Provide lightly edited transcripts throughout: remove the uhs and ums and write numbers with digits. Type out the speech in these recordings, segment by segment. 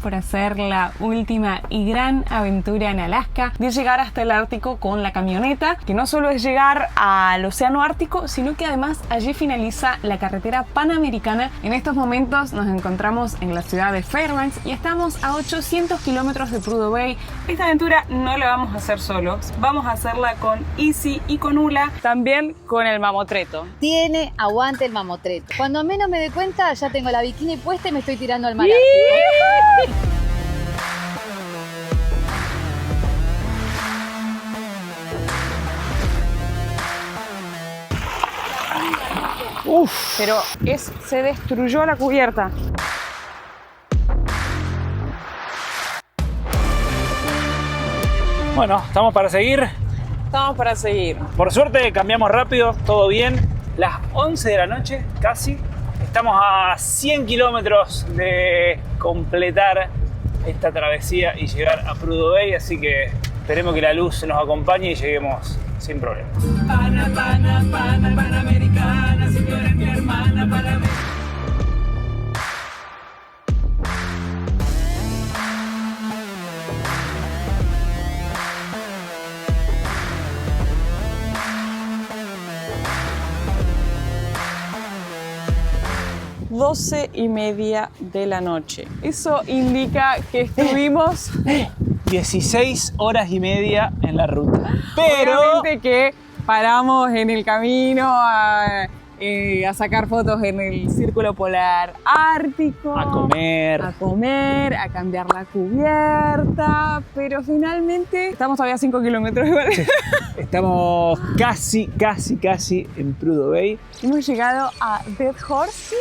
por hacer la última y gran aventura en Alaska de llegar hasta el Ártico con la camioneta, que no solo es llegar al océano Ártico, sino que además allí finaliza la carretera panamericana. En estos momentos nos encontramos en la ciudad de Fairbanks y estamos a 800 kilómetros de Prudhoe Bay. Esta aventura no la vamos a hacer solos, vamos a hacerla con Izzy y con Ula, también con el mamotreto. Tiene aguante el mamotreto. Cuando menos me dé cuenta, ya tengo la bikini puesta y me estoy tirando al mar. Uf, pero se destruyó la cubierta. Bueno, ¿estamos para seguir? Estamos para seguir. Por suerte cambiamos rápido, todo bien. Las 11 de la noche, casi. Estamos a 100 kilómetros de completar esta travesía y llegar a Prudhoe Bay, así que esperemos que la luz nos acompañe y lleguemos sin problemas. Panamericana, si tú eres mi hermana, Panamericana. Doce y media de la noche. Eso indica que estuvimos 16 horas y media en la ruta. Pero obviamente que paramos en el camino a sacar fotos en el Círculo Polar Ártico, a comer, a cambiar la cubierta, pero finalmente estamos todavía a 5 kilómetros. Sí. Estamos casi en Prudhoe Bay. Hemos llegado a Dead Horse.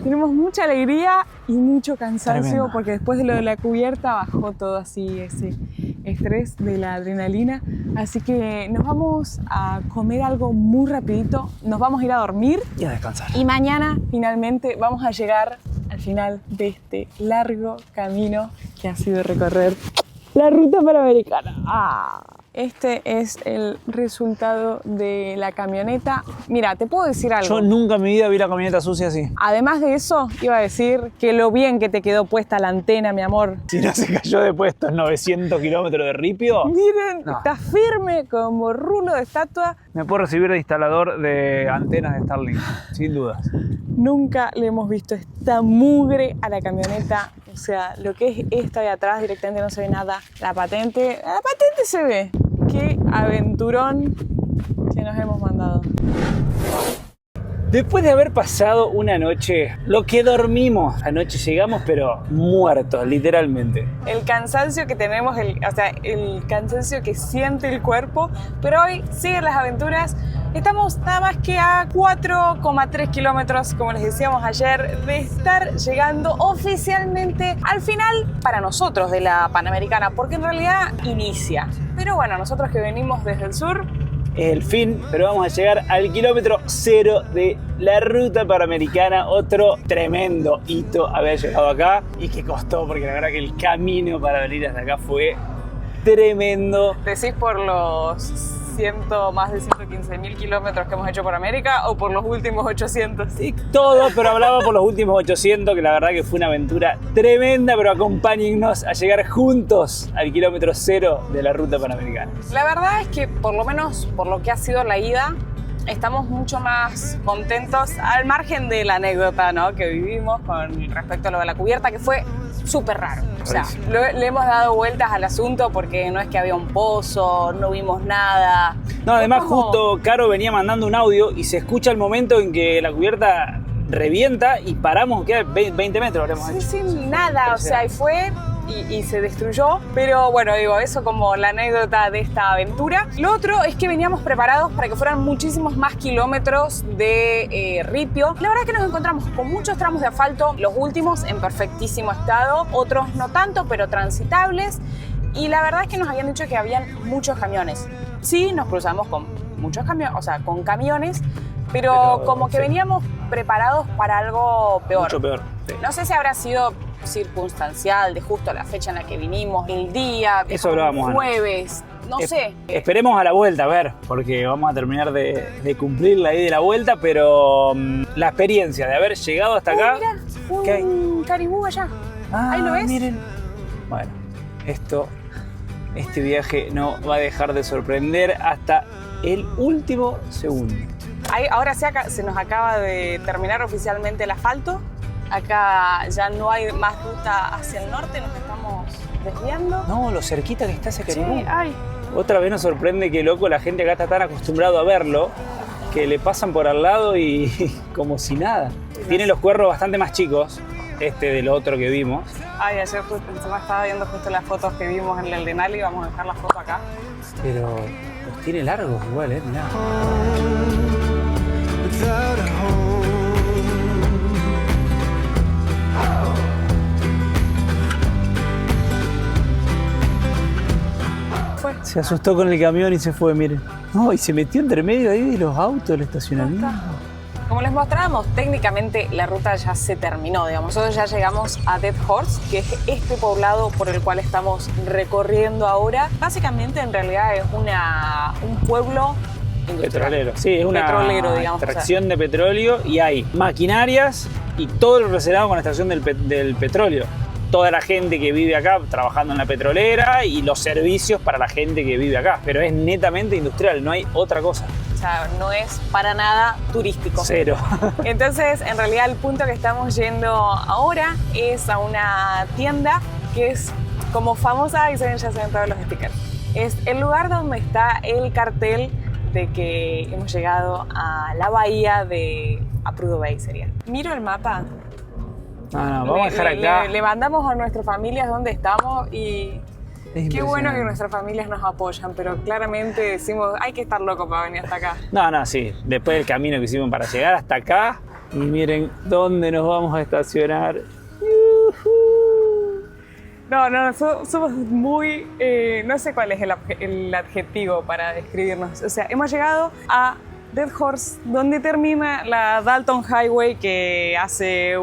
Tenemos mucha alegría y mucho cansancio. Tremendo. Porque después de lo de la cubierta bajó todo así ese estrés de la adrenalina. Así que nos vamos a comer algo muy rapidito, nos vamos a ir a dormir y a descansar. Y mañana finalmente vamos a llegar al final de este largo camino que ha sido recorrer la ruta panamericana. Este es el resultado de la camioneta. Mira, te puedo decir algo. Yo nunca en mi vida vi la camioneta sucia así. Además de eso, iba a decir que lo bien que te quedó puesta la antena, mi amor. Si no se cayó después de estos 900 kilómetros de ripio. Miren, no. Está firme como rulo de estatua. Me puedo recibir de instalador de antenas de Starlink, sin dudas. Nunca le hemos visto esta mugre a la camioneta. O sea, lo que es esto de atrás directamente no se ve nada. La patente se ve. Qué aventurón que nos hemos mandado. Después de haber pasado una noche, lo que dormimos, anoche llegamos pero muertos, literalmente. El cansancio que tenemos, el cansancio que siente el cuerpo, pero hoy siguen las aventuras. Estamos nada más que a 4,3 kilómetros, como les decíamos ayer, de estar llegando oficialmente al final para nosotros de la Panamericana, porque en realidad inicia. Pero bueno, nosotros que venimos desde el sur, es el fin, pero vamos a llegar al kilómetro 0 de la ruta panamericana. Otro tremendo hito haber llegado acá y que costó, porque la verdad que el camino para venir hasta acá fue tremendo. ¿Decís por los más de 115.000 kilómetros que hemos hecho por América o por los últimos 800? Sí, todo, pero hablaba por los últimos 800, que la verdad que fue una aventura tremenda, pero acompáñennos a llegar juntos al kilómetro 0 de la ruta panamericana. La verdad es que por lo menos por lo que ha sido la ida, estamos mucho más contentos, al margen de la anécdota, ¿no?, que vivimos con respecto a lo de la cubierta, que fue súper raro. O sea, le hemos dado vueltas al asunto porque no es que había un pozo, no vimos nada. No, además justo Caro venía mandando un audio y se escucha el momento en que la cubierta revienta y paramos, queda 20 metros. Sí, sin nada, o sea, y fue y se destruyó. Pero bueno, digo, eso como la anécdota de esta aventura. Lo otro es que veníamos preparados para que fueran muchísimos más kilómetros de ripio. La verdad es que nos encontramos con muchos tramos de asfalto, los últimos en perfectísimo estado, otros no tanto, pero transitables. Y la verdad es que nos habían dicho que habían muchos camiones. Sí, nos cruzamos con muchos camiones, o sea, con camiones, pero como que veníamos preparados para algo peor. Mucho peor. Sí. No sé si habrá sido circunstancial de justo la fecha en la que vinimos, el día, eso hablábamos, jueves, no sé. Esperemos a la vuelta, a ver, porque vamos a terminar de cumplir la idea de la vuelta, pero la experiencia de haber llegado hasta acá. Mirá, un caribú allá. Ahí lo ves. Miren. Bueno, este viaje no va a dejar de sorprender hasta el último segundo. Ahora se nos acaba de terminar oficialmente el asfalto. Acá ya no hay más ruta hacia el norte, nos estamos desviando. No, lo cerquita que está ese caribú. Sí, ay. Otra vez nos sorprende que, loco, la gente acá está tan acostumbrado a verlo que le pasan por al lado y como si nada. Tiene los cuernos bastante más chicos, del otro que vimos. Ay, ayer encima estaba viendo justo las fotos que vimos en el Denali, vamos a dejar la foto acá. Pero los tiene largos igual, mirá. Se asustó con el camión y se fue, miren. No, y se metió entre medio ahí de los autos del estacionamiento. Como les mostrábamos, técnicamente la ruta ya se terminó, digamos. Nosotros ya llegamos a Dead Horse, que es este poblado por el cual estamos recorriendo ahora. Básicamente, en realidad, es un pueblo industrial. Petrolero. Sí, es una digamos, extracción de petróleo y hay maquinarias y todo lo relacionado con la extracción del petróleo. Toda la gente que vive acá trabajando en la petrolera y los servicios para la gente que vive acá. Pero es netamente industrial, no hay otra cosa. O sea, no es para nada turístico. Cero. Entonces, en realidad, el punto que estamos yendo ahora es a una tienda que es como famosa, y ya se ven todos los stickers. Es el lugar donde está el cartel de que hemos llegado a la bahía de Prudhoe Bay, sería. Miro el mapa. No, vamos a dejar acá. Le mandamos a nuestras familias dónde estamos y qué bueno que nuestras familias nos apoyan, pero claramente decimos, hay que estar loco para venir hasta acá. No, sí. Después del camino que hicimos para llegar hasta acá, y miren dónde nos vamos a estacionar. No, somos muy... no sé cuál es el adjetivo para describirnos. O sea, hemos llegado a Dead Horse, donde termina la Dalton Highway, que hace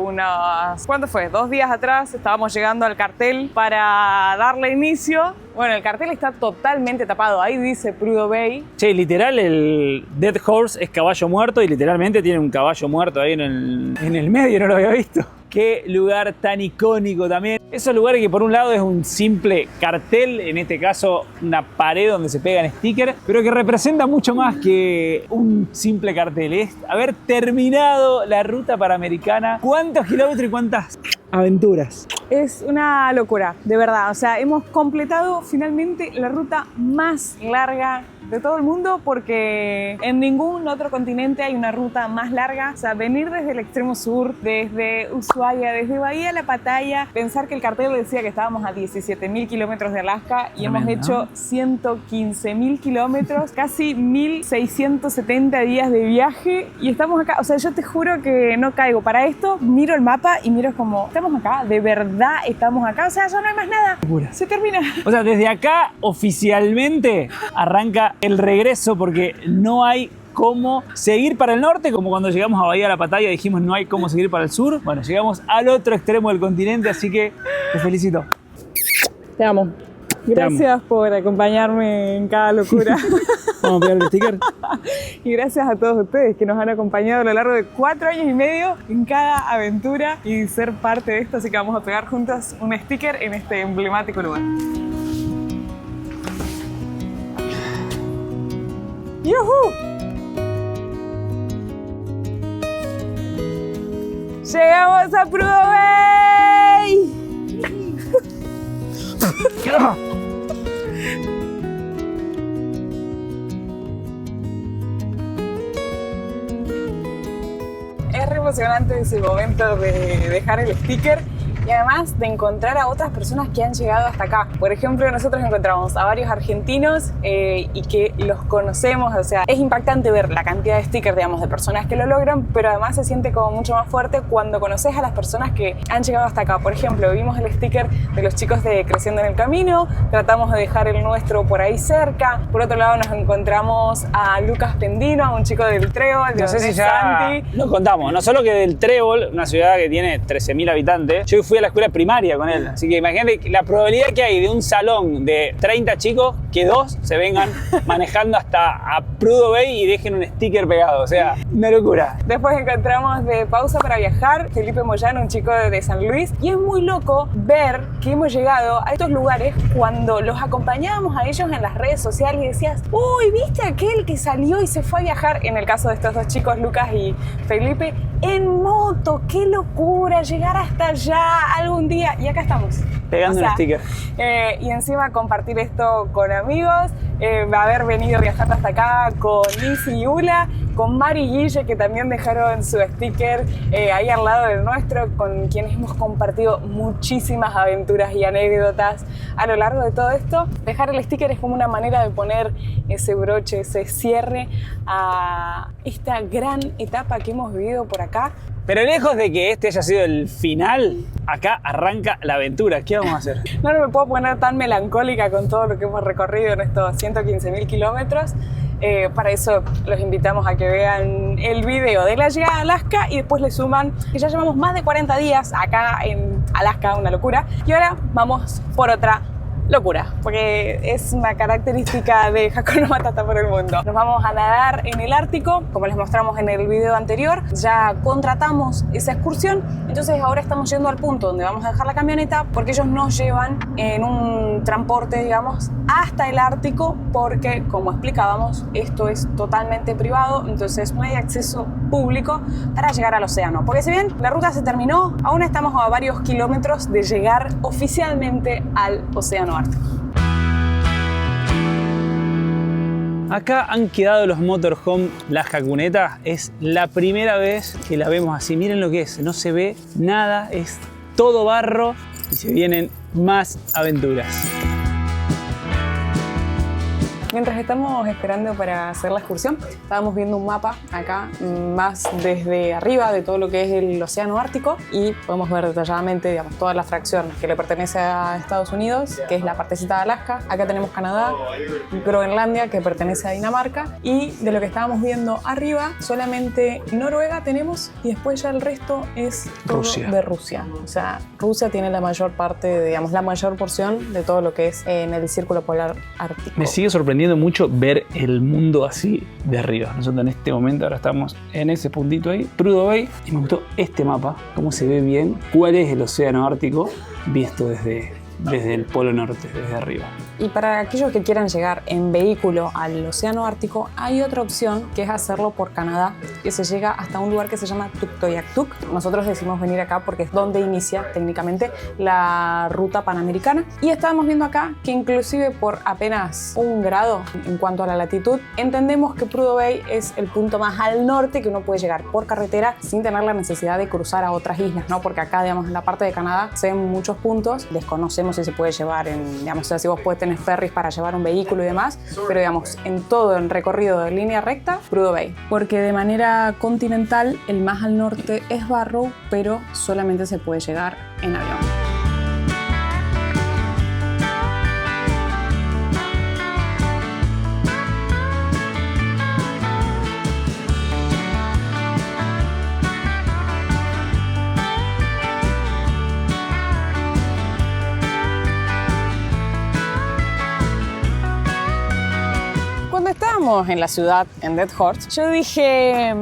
¿cuánto fue? 2 días atrás estábamos llegando al cartel para darle inicio. Bueno, el cartel está totalmente tapado, ahí dice Prudhoe Bay. Che, literal el Dead Horse es caballo muerto y literalmente tiene un caballo muerto ahí en el medio, no lo había visto. Qué lugar tan icónico también. Esos lugares que por un lado es un simple cartel, en este caso una pared donde se pegan stickers, pero que representa mucho más que un simple cartel. Es haber terminado la ruta panamericana. ¿Cuántos kilómetros y cuántas aventuras? Es una locura, de verdad. O sea, hemos completado finalmente la ruta más larga de todo el mundo, porque en ningún otro continente hay una ruta más larga. O sea, venir desde el extremo sur, desde Ushuaia, desde Bahía de la Pattaya, pensar que el cartel decía que estábamos a 17.000 kilómetros de Alaska y hemos hecho 115.000 kilómetros, casi 1.670 días de viaje y estamos acá. O sea, yo te juro que no caigo. Para esto miro el mapa y miro como, estamos acá, de verdad estamos acá. O sea, ya no hay más nada. Locura. Se termina. O sea, desde acá oficialmente arranca el regreso, porque no hay cómo seguir para el norte, como cuando llegamos a Bahía de la Pattaya dijimos no hay cómo seguir para el sur. Bueno, llegamos al otro extremo del continente, así que te felicito. Te amo. Gracias por acompañarme en cada locura. Vamos a pegar el sticker. Y gracias a todos ustedes que nos han acompañado a lo largo de 4 años y medio en cada aventura y ser parte de esto, así que vamos a pegar juntas un sticker en este emblemático lugar. ¡Yuhu! ¡Llegamos a Prudhoe Bay! Es re emocionante ese momento de dejar el sticker y además de encontrar a otras personas que han llegado hasta acá. Por ejemplo, nosotros encontramos a varios argentinos y que los conocemos. O sea, es impactante ver la cantidad de stickers, digamos, de personas que lo logran, pero además se siente como mucho más fuerte cuando conoces a las personas que han llegado hasta acá. Por ejemplo, vimos el sticker de los chicos de Creciendo en el Camino, tratamos de dejar el nuestro por ahí cerca. Por otro lado, nos encontramos a Lucas Pendino, a un chico del Trébol, no sé si ya lo contamos, no solo que del Trébol, una ciudad que tiene 13.000 habitantes, yo fui fui a la escuela primaria con él. Así que imagínate la probabilidad que hay de un salón de 30 chicos que 2 se vengan manejando hasta a Prudhoe Bay y dejen un sticker pegado. O sea, una locura. Después encontramos de pausa para viajar Felipe Moyano, un chico de San Luis. Y es muy loco ver que hemos llegado a estos lugares cuando los acompañábamos a ellos en las redes sociales y decías, uy, ¿viste aquel que salió y se fue a viajar? En el caso de estos dos chicos, Lucas y Felipe, en moto. ¡Qué locura! Llegar hasta allá algún día. Y acá estamos. Pegando un sticker. Y encima compartir esto con amigos, haber venido viajando hasta acá con Liz y Ula, con Mari y Guille, que también dejaron su sticker ahí al lado del nuestro, con quienes hemos compartido muchísimas aventuras y anécdotas a lo largo de todo esto. Dejar el sticker es como una manera de poner ese broche, ese cierre a esta gran etapa que hemos vivido por acá. Pero lejos de que este haya sido el final, acá arranca la aventura. ¿Qué vamos a hacer? No me puedo poner tan melancólica con todo lo que hemos recorrido en estos 115.000 kilómetros. Para eso los invitamos a que vean el video de la llegada a Alaska y después le suman que ya llevamos más de 40 días acá en Alaska, una locura. Y ahora vamos por otra locura, porque es una característica de Hakuna Matata por el mundo. Nos vamos a nadar en el Ártico, como les mostramos en el video anterior. Ya contratamos esa excursión, entonces ahora estamos yendo al punto donde vamos a dejar la camioneta porque ellos nos llevan en un transporte, digamos, hasta el Ártico, porque, como explicábamos, esto es totalmente privado, entonces no hay acceso público para llegar al océano. Porque si bien la ruta se terminó, aún estamos a varios kilómetros de llegar oficialmente al océano Ártico. Acá han quedado los motorhome, la Hakuneta. Es la primera vez que la vemos así. Miren lo que es, no se ve nada, es todo barro y se vienen más aventuras. Mientras estamos esperando para hacer la excursión, estábamos viendo un mapa acá, más desde arriba de todo lo que es el océano Ártico, y podemos ver detalladamente, digamos, toda la fracción que le pertenece a Estados Unidos, que es la partecita de Alaska. Acá tenemos Canadá, Groenlandia, que pertenece a Dinamarca, y de lo que estábamos viendo arriba, solamente Noruega tenemos, y después ya el resto es todo Rusia. de Rusia. O sea, Rusia tiene la mayor parte, digamos, la mayor porción de todo lo que es en el círculo polar ártico. Me sigue sorprendiendo mucho ver el mundo así de arriba. Nosotros en este momento ahora estamos en ese puntito ahí, Prudhoe Bay, y me gustó este mapa, cómo se ve bien cuál es el océano Ártico visto desde el polo norte, desde arriba. Y para aquellos que quieran llegar en vehículo al océano Ártico, hay otra opción que es hacerlo por Canadá, que se llega hasta un lugar que se llama Tuktoyaktuk. Nosotros decidimos venir acá porque es donde inicia técnicamente la ruta panamericana. Y estábamos viendo acá que inclusive por apenas 1 grado en cuanto a la latitud, entendemos que Prudhoe Bay es el punto más al norte que uno puede llegar por carretera sin tener la necesidad de cruzar a otras islas, ¿no? Porque acá, digamos, en la parte de Canadá se ven muchos puntos, desconocemos si se puede llevar en, digamos, o sea, si vos puedes tener ferries para llevar un vehículo y demás, pero digamos, en todo el recorrido de línea recta, Prudhoe Bay. Porque de manera continental, el más al norte es Barrow, pero solamente se puede llegar en avión. Estábamos en la ciudad, en Dead Horse, yo dije,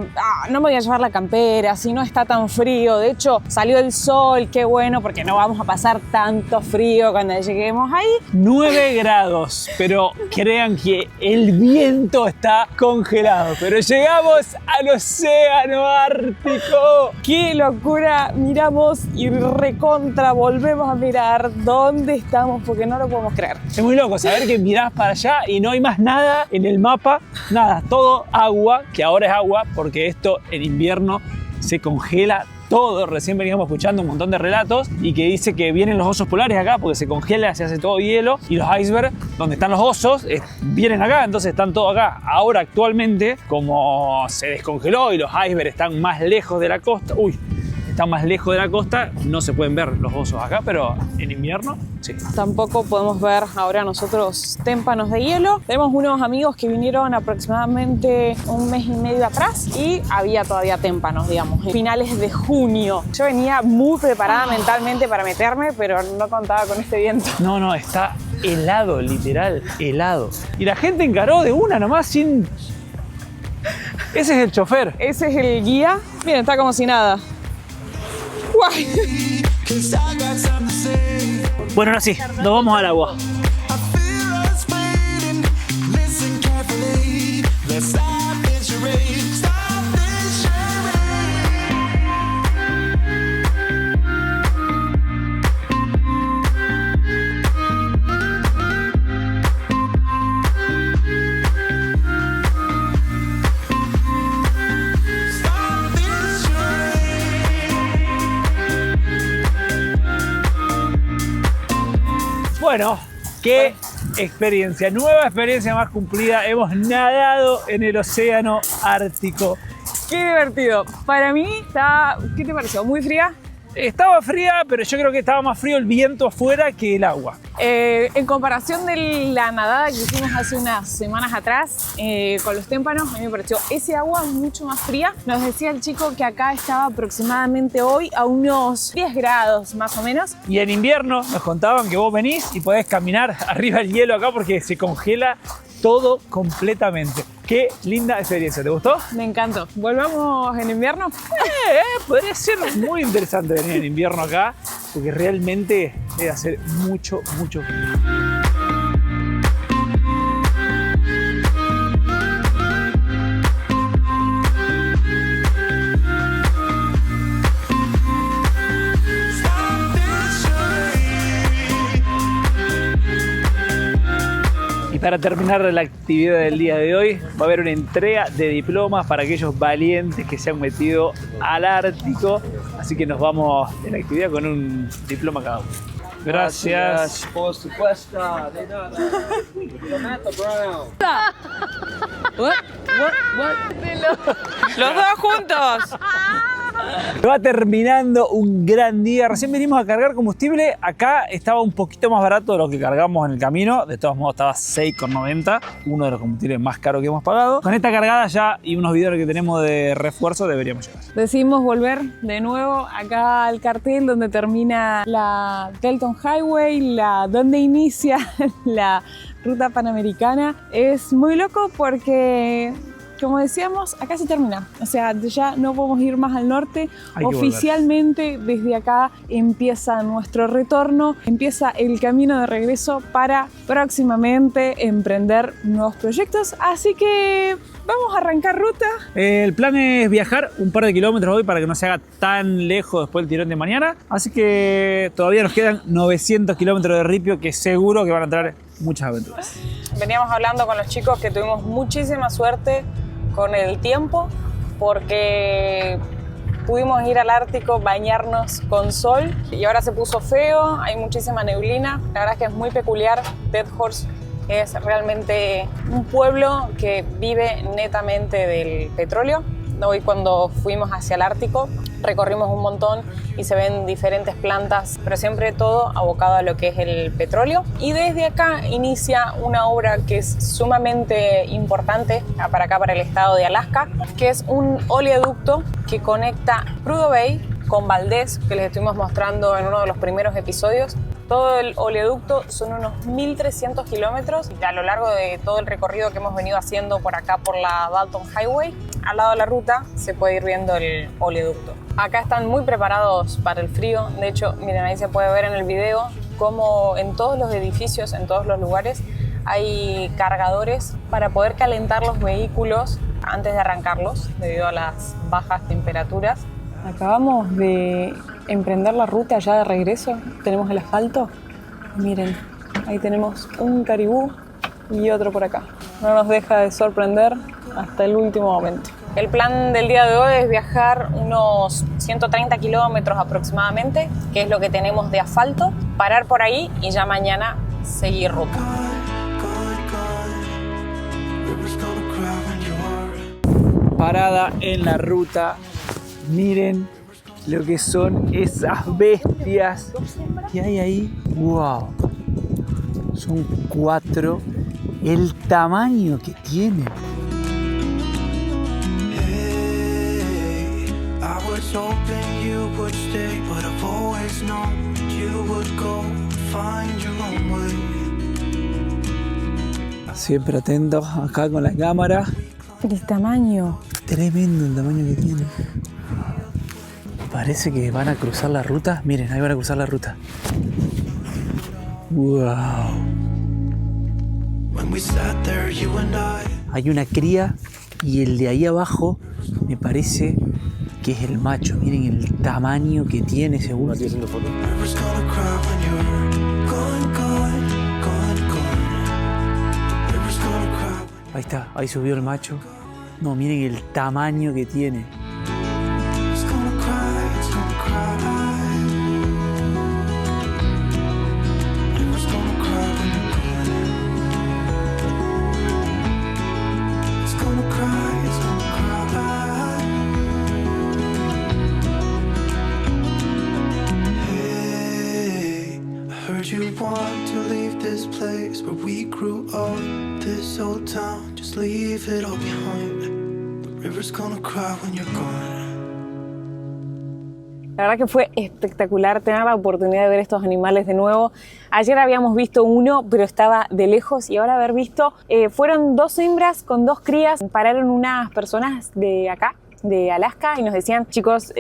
no me voy a llevar la campera, si no está tan frío. De hecho, salió el sol, qué bueno, porque no vamos a pasar tanto frío cuando lleguemos ahí. 9 grados, pero crean que el viento está congelado. Pero llegamos al océano Ártico. ¡Qué locura! Miramos y recontra volvemos a mirar dónde estamos porque no lo podemos creer. Es muy loco saber que mirás para allá y no hay más nada en el mapa, nada, todo agua, que ahora es agua porque esto en invierno se congela todo. Recién veníamos escuchando un montón de relatos y que dice que vienen los osos polares acá porque se congela, se hace todo hielo, y los icebergs donde están los osos vienen acá, entonces están todos acá. Ahora actualmente, como se descongeló y los icebergs están más lejos de la costa, están más lejos de la costa, no se pueden ver los osos acá, pero en invierno sí. Tampoco podemos ver ahora nosotros témpanos de hielo. Tenemos unos amigos que vinieron aproximadamente un mes y medio atrás y había todavía témpanos, digamos, en finales de junio. Yo venía muy preparada mentalmente para meterme, pero no contaba con este viento. No, está helado, literal, helado. Y la gente encaró de una nomás sin... Ese es el chofer. Ese es el guía. Miren, está como si nada. Guay. Bueno, ahora sí, nos vamos al agua. Bueno, qué experiencia, nueva experiencia más cumplida. Hemos nadado en el océano Ártico. Qué divertido. Para mí está... ¿Qué te pareció? ¿Muy fría? Estaba fría, pero yo creo que estaba más frío el viento afuera que el agua. En comparación de la nadada que hicimos hace unas semanas atrás con los témpanos, a mí me pareció ese agua mucho más fría. Nos decía el chico que acá estaba aproximadamente hoy a unos 10 grados más o menos. Y en invierno nos contaban que vos venís y podés caminar arriba del hielo acá porque se congela todo completamente. Qué linda experiencia, ¿te gustó? Me encantó. ¿Volvamos en invierno? Podría ser muy interesante venir en invierno acá porque realmente debe hacer mucho frío. Para terminar la actividad del día de hoy, va a haber una entrega de diplomas para aquellos valientes que se han metido al Ártico. Así que nos vamos en la actividad con un diploma cada uno. Gracias. Por supuesto, de nada. Diplomata Brown. ¡Los dos juntos! Va terminando un gran día. Recién venimos a cargar combustible. Acá estaba un poquito más barato de lo que cargamos en el camino. De todos modos estaba 6,90. Uno de los combustibles más caros que hemos pagado. Con esta cargada ya y unos videos que tenemos de refuerzo deberíamos llegar. Decidimos volver de nuevo acá al cartel donde termina la Delton Highway, donde inicia la ruta panamericana. Es muy loco porque... Como decíamos, acá se termina. O sea, ya no podemos ir más al norte. Oficialmente, desde acá empieza nuestro retorno, empieza el camino de regreso para próximamente emprender nuevos proyectos. Así que vamos a arrancar ruta. El plan es viajar un par de kilómetros hoy para que no se haga tan lejos después del tirón de mañana. Así que todavía nos quedan 900 kilómetros de ripio que seguro que van a entrar muchas aventuras. Veníamos hablando con los chicos que tuvimos muchísima suerte con el tiempo porque pudimos ir al Ártico, bañarnos con sol y ahora se puso feo, hay muchísima neblina. La verdad es que es muy peculiar. Dead Horse es realmente un pueblo que vive netamente del petróleo. Hoy cuando fuimos hacia el Ártico recorrimos un montón y se ven diferentes plantas, pero siempre todo abocado a lo que es el petróleo. Y desde acá inicia una obra que es sumamente importante para acá, para el estado de Alaska, que es un oleoducto que conecta Prudhoe Bay con Valdez, que les estuvimos mostrando en uno de los primeros episodios. Todo el oleoducto son unos 1.300 kilómetros y a lo largo de todo el recorrido que hemos venido haciendo por acá por la Dalton Highway, al lado de la ruta se puede ir viendo el oleoducto. Acá están muy preparados para el frío. De hecho, miren, ahí se puede ver en el video cómo en todos los edificios, en todos los lugares, hay cargadores para poder calentar los vehículos antes de arrancarlos debido a las bajas temperaturas. Acabamos de emprender la ruta ya de regreso. Tenemos el asfalto. Miren, ahí tenemos un caribú y otro por acá. No nos deja de sorprender hasta el último momento. El plan del día de hoy es viajar unos 130 kilómetros aproximadamente, que es lo que tenemos de asfalto, parar por ahí y ya mañana seguir ruta. Parada en la ruta. Miren lo que son esas bestias que hay ahí. ¡Wow! Son 4. El tamaño que tienen. Siempre atentos acá con la cámara. El tamaño. Tremendo el tamaño que tiene. Parece que van a cruzar la ruta. Miren, ahí van a cruzar la ruta. ¡Wow! Hay una cría y el de ahí abajo me parece que es el macho. Miren el tamaño que tiene ese último. ¿Estoy haciendo foto? Ahí está, ahí subió el macho. No, miren el tamaño que tiene. You want to leave this place where we grew up, this old town, just leave it all behind. The river's gonna cry when you're gone. La verdad que fue espectacular tener la oportunidad de ver estos animales de nuevo. Ayer habíamos visto uno, pero estaba de lejos, y ahora haber visto, fueron 2 hembras con 2 crías. Pararon unas personas de acá, de Alaska, y nos decían, chicos,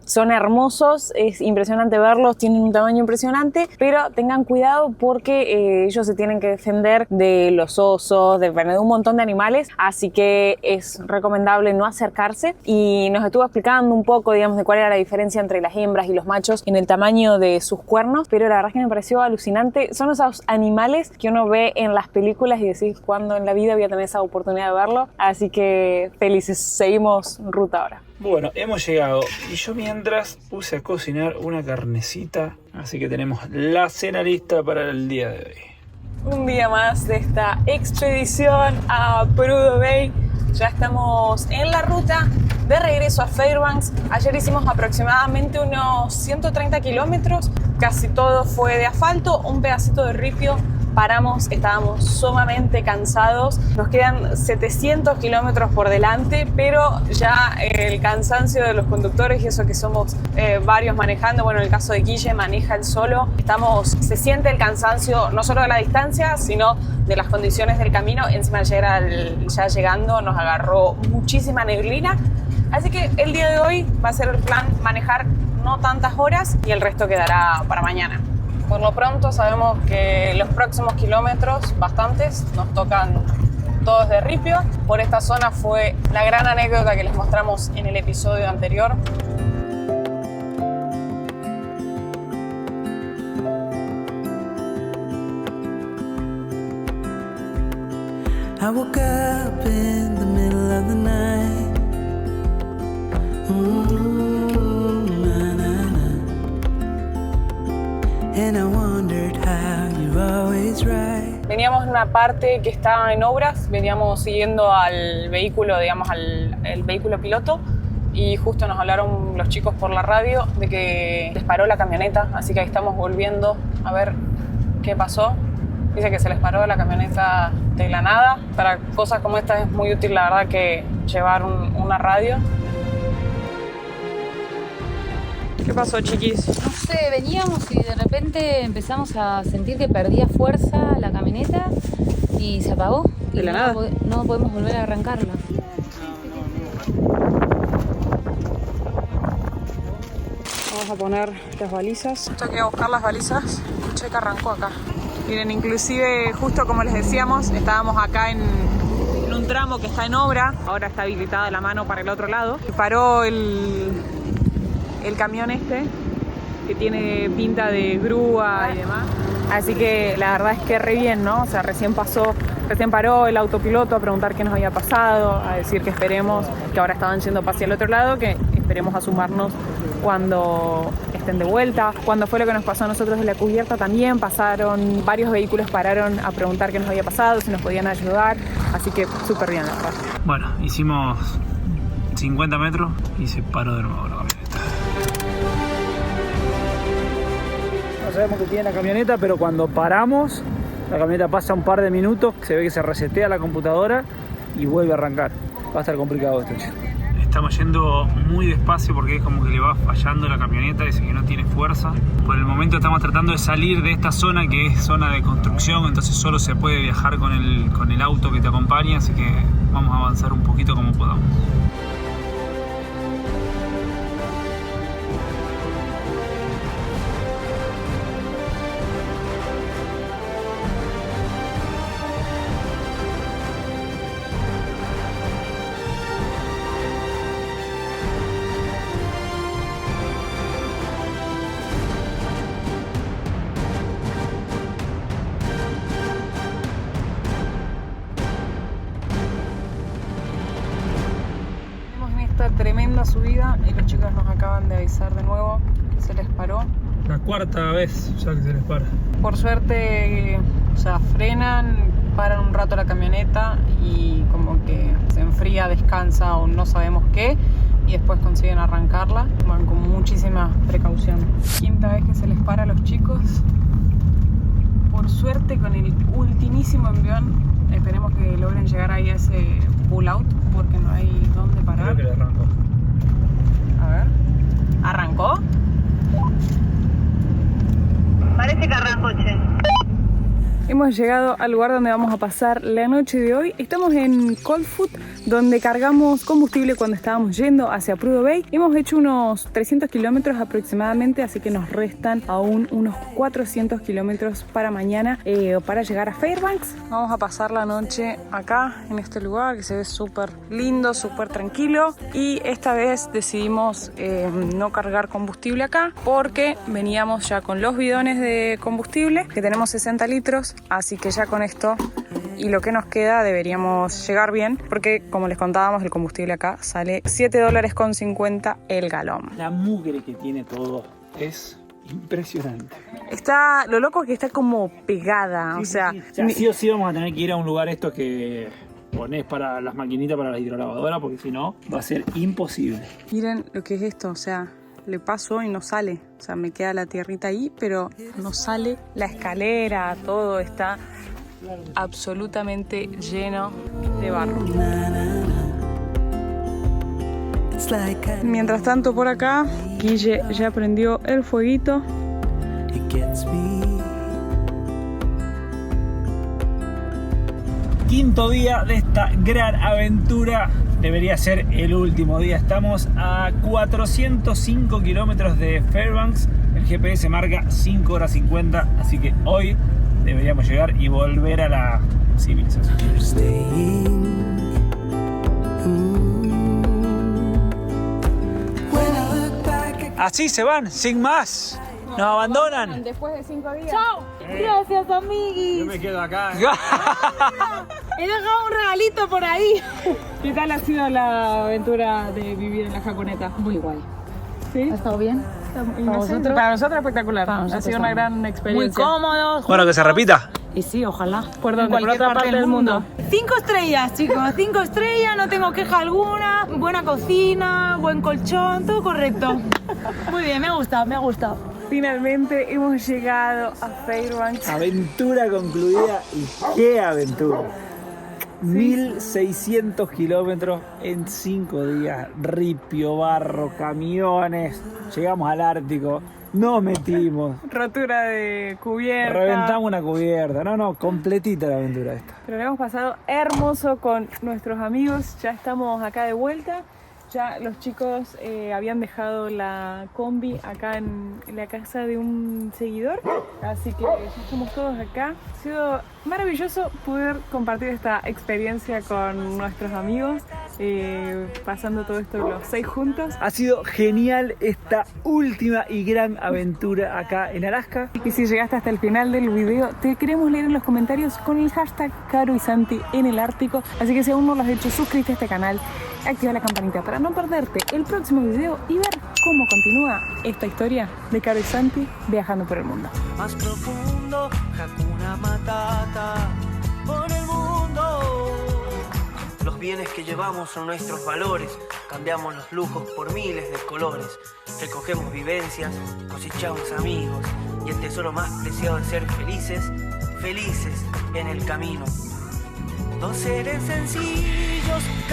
son hermosos, es impresionante verlos, tienen un tamaño impresionante, pero tengan cuidado porque ellos se tienen que defender de los osos, de un montón de animales, así que es recomendable no acercarse. Y nos estuvo explicando un poco, digamos, de cuál era la diferencia entre las hembras y los machos en el tamaño de sus cuernos, pero la verdad es que me pareció alucinante. Son esos animales que uno ve en las películas y decís, ¿cuándo en la vida voy a tener esa oportunidad de verlo? Así que felices, seguimos ruta ahora. Bueno, hemos llegado y yo mientras puse a cocinar una carnecita, así que tenemos la cena lista para el día de hoy. Un día más de esta expedición a Prudhoe Bay. Ya estamos en la ruta de regreso a Fairbanks. Ayer hicimos aproximadamente unos 130 kilómetros, casi todo fue de asfalto, un pedacito de ripio. Paramos, estábamos sumamente cansados, nos quedan 700 kilómetros por delante, pero ya el cansancio de los conductores, y eso que somos varios manejando, bueno, en el caso de Guille maneja él solo, se siente el cansancio no solo de la distancia, sino de las condiciones del camino. Encima ya llegando nos agarró muchísima neblina, así que el día de hoy va a ser el plan manejar no tantas horas y el resto quedará para mañana. Por lo pronto sabemos que los próximos kilómetros, bastantes, nos tocan todos de ripio. Por esta zona fue la gran anécdota que les mostramos en el episodio anterior. I woke up in the middle of the night. And I wondered how you're always right. Veníamos en una parte que estaba en obras, veníamos siguiendo al vehículo, digamos, el vehículo piloto, y justo nos hablaron los chicos por la radio de que les paró la camioneta, así que ahí estamos volviendo a ver qué pasó. Dice que se les paró la camioneta de la nada. Para cosas como estas es muy útil, la verdad, que llevar una radio. ¿Qué pasó, chiquis? No sé, veníamos y de repente empezamos a sentir que perdía fuerza la camioneta y se apagó. ¿De la nada? No podemos volver a arrancarla. Vamos a poner las balizas. Esto que a buscar las balizas. Che, que arrancó acá. Miren, inclusive, justo como les decíamos, estábamos acá en un tramo que está en obra. Ahora está habilitada la mano para el otro lado. Paró el camión este, que tiene pinta de grúa y demás. Así que la verdad es que re bien, ¿no? O sea, recién paró el autopiloto a preguntar qué nos había pasado, a decir que esperemos, que ahora estaban yendo hacia el otro lado, que esperemos a sumarnos cuando estén de vuelta. Cuando fue lo que nos pasó a nosotros en la cubierta también pasaron, varios vehículos pararon a preguntar qué nos había pasado, si nos podían ayudar, así que súper bien, la verdad. Bueno, hicimos 50 metros y se paró de nuevo la camioneta. sabemos qué tiene la camioneta, pero cuando paramos, la camioneta pasa un par de minutos, se ve que se resetea la computadora y vuelve a arrancar. Va a estar complicado esto, che. Estamos yendo muy despacio porque es como que le va fallando la camioneta, dice que no tiene fuerza. Por el momento estamos tratando de salir de esta zona que es zona de construcción, entonces solo se puede viajar con el auto que te acompaña, así que vamos a avanzar un poquito como podamos. Tremenda subida y los chicos nos acaban de avisar de nuevo que se les paró. La cuarta vez ya que se les para. Por suerte, o sea, frenan, paran un rato la camioneta y como que se enfría, descansa o no sabemos qué, y después consiguen arrancarla. Van con muchísima precaución. Quinta vez que se les para a los chicos. Por suerte, con el ultimísimo envión, esperemos que logren llegar ahí a ese pull out porque no hay dónde parar. Creo que le arrancó. A ver. ¿Arrancó? Parece que arrancó, che. Hemos llegado al lugar donde vamos a pasar la noche de hoy. Estamos en Cold Foot, donde cargamos combustible cuando estábamos yendo hacia Prudhoe Bay. Hemos hecho unos 300 kilómetros aproximadamente, así que nos restan aún unos 400 kilómetros para mañana para llegar a Fairbanks. Vamos a pasar la noche acá, en este lugar que se ve súper lindo, súper tranquilo. Y esta vez decidimos no cargar combustible acá porque veníamos ya con los bidones de combustible, que tenemos 60 litros. Así que ya con esto y lo que nos queda deberíamos llegar bien, porque como les contábamos, el combustible acá sale $7.50 el galón. La mugre que tiene todo es impresionante. Lo loco es que está como pegada, Sí, o sea, sí o sí vamos a tener que ir a un lugar estos que ponés para las maquinitas para la hidrolavadoras, porque si no va a ser imposible. miren lo que es esto, o sea, le paso y no sale, o sea, me queda la tierrita ahí, pero no sale. La escalera, todo está absolutamente lleno de barro. Mientras tanto, por acá, Guille ya prendió el fueguito. Quinto día de esta gran aventura. Debería ser el último día. Estamos a 405 kilómetros de Fairbanks. El GPS marca 5 horas 50, así que hoy deberíamos llegar y volver a la civilización. Así se van, sin más. Nos abandonan. Después de 5 días. ¡Chao! Gracias, amiguis. Yo me quedo acá. He dejado un regalito por ahí. ¿Qué tal ha sido la aventura de vivir en la Jaconeta? Muy guay. ¿Sí? ¿Ha estado bien? Para nosotros espectacular. Para nosotros ha sido una también. gran experiencia. Muy cómodos. Bueno, que se repita. Y sí, ojalá. ¿Por dónde? Cualquier ¿Por otra parte del mundo? 5 estrellas, chicos. 5 estrellas, no tengo queja alguna. Buena cocina, buen colchón, todo correcto. Muy bien, me ha gustado, me ha gustado. Finalmente hemos llegado a Fairbanks. Aventura concluida, y qué aventura. 1600 kilómetros en 5 días, ripio, barro, camiones, llegamos al Ártico, nos metimos, Rotura de cubierta. reventamos una cubierta, no, completita la aventura esta. Pero lo hemos pasado hermoso con nuestros amigos. Ya estamos acá de vuelta. Ya los chicos habían dejado la combi acá en la casa de un seguidor. Así que ya estamos todos acá. Ha sido maravilloso poder compartir esta experiencia con nuestros amigos. Pasando todo esto los 6 juntos. Ha sido genial esta última y gran aventura acá en Alaska. Y si llegaste hasta el final del video, te queremos leer en los comentarios con el hashtag Caro y Santi en el Ártico. Así que si aún no lo has hecho, suscríbete a este canal, activa la campanita para no perderte el próximo video y ver cómo continúa esta historia de Caro y Santi viajando por el mundo. Más profundo, Hakuna Matata, por el mundo. Los bienes que llevamos son nuestros valores. Cambiamos los lujos por miles de colores. Recogemos vivencias, cosechamos amigos. Y el tesoro más preciado es ser felices, felices en el camino. Dos seres sencillos